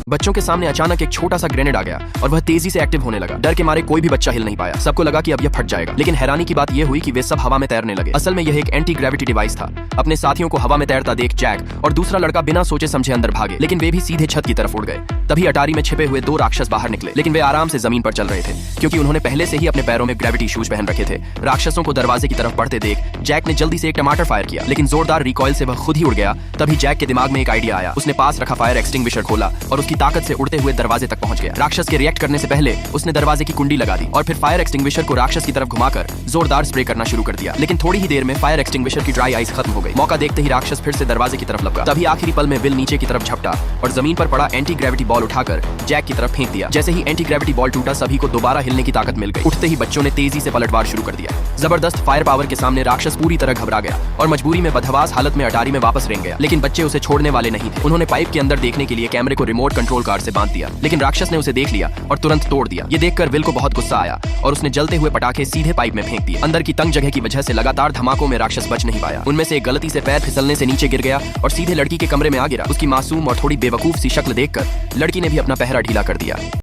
बच्चों के सामने अचानक एक छोटा सा ग्रेनेड आ गया और वह तेजी से एक्टिव होने लगा। डर के मारे कोई भी बच्चा हिल नहीं पाया। सबको लगा कि अब यह फट जाएगा, लेकिन हैरानी की बात यह हुई कि वे सब हवा में तैरने लगे। असल में यह एक एंटी ग्रेविटी डिवाइस था। अपने साथियों को हवा में तैरता देख जैक और दूसरा लड़का बिना सोचे समझे अंदर भागे, लेकिन वे भी सीधे छत की तरफ उड़ गए। तभी अटारी में छिपे हुए 2 राक्षस बाहर निकले, लेकिन वे आराम से जमीन पर चल रहे थे क्योंकि उन्होंने पहले से ही अपने पैरों में ग्रेविटी शूज पहन रखे थे। राक्षसों को दरवाजे की तरफ बढ़ते देख जैक ने जल्दी से एक टमाटर फायर किया, लेकिन जोरदार रिकॉइल से वह खुद ही उड़ गया। तभी जैक के दिमाग में एक आइडिया आया। उसने पास रखा फायर एक्सटिंग्विशर खोला और उसकी ताकत से उड़ते हुए दरवाजे तक पहुंच गया। राक्षस के रिएक्ट करने से पहले उसने दरवाजे की कुंडी लगा दी और फिर फायर एक्सटिंग्विशर को राक्षस की तरफ घुमाकर जोरदार स्प्रे करना शुरू कर दिया। लेकिन थोड़ी ही देर में फायर एक्सटिंग्विशर की ड्राई आइस खत्म हो गई। मौका देखते ही राक्षस फिर से दरवाजे की तरफ लपका। तभी आखिरी पल में विल नीचे की तरफ झपटा और जमीन पर पड़ा एंटी ग्रेविटी बॉल उठाकर जैक की तरफ फेंक दिया। जैसे ही एंटी ग्रेविटी बॉल टूटा, सभी को दोबारा हिलने की ताकत मिल गई। उठते ही बच्चों ने तेजी से पलटवार शुरू कर दिया। जबरदस्त फायर पावर के सामने राक्षस पूरी तरह घबरा गया और मजबूरी में बदहवास हालत में अटारी में वापस रेंग गया। लेकिन बच्चे उसे छोड़ने वाले नहीं थे। उन्होंने पाइप के अंदर देखने के लिए कैमरे को रिमोट कंट्रोल कार से बांध दिया, लेकिन राक्षस ने उसे देख लिया और तुरंत तोड़ दिया। ये देखकर विल को बहुत गुस्सा आया और उसने जलते हुए पटाखे सीधे पाइप में फेंक दिए। अंदर की तंग जगह की वजह से लगातार धमाकों में राक्षस बच नहीं पाया। उनमें से एक गलती से पैर फिसलने से नीचे गिर गया और सीधे लड़की के कमरे में आ गिरा। उसकी मासूम और थोड़ी बेवकूफ सी शक्ल देखकर लड़की ने भी अपना पहरा ढीला कर दिया।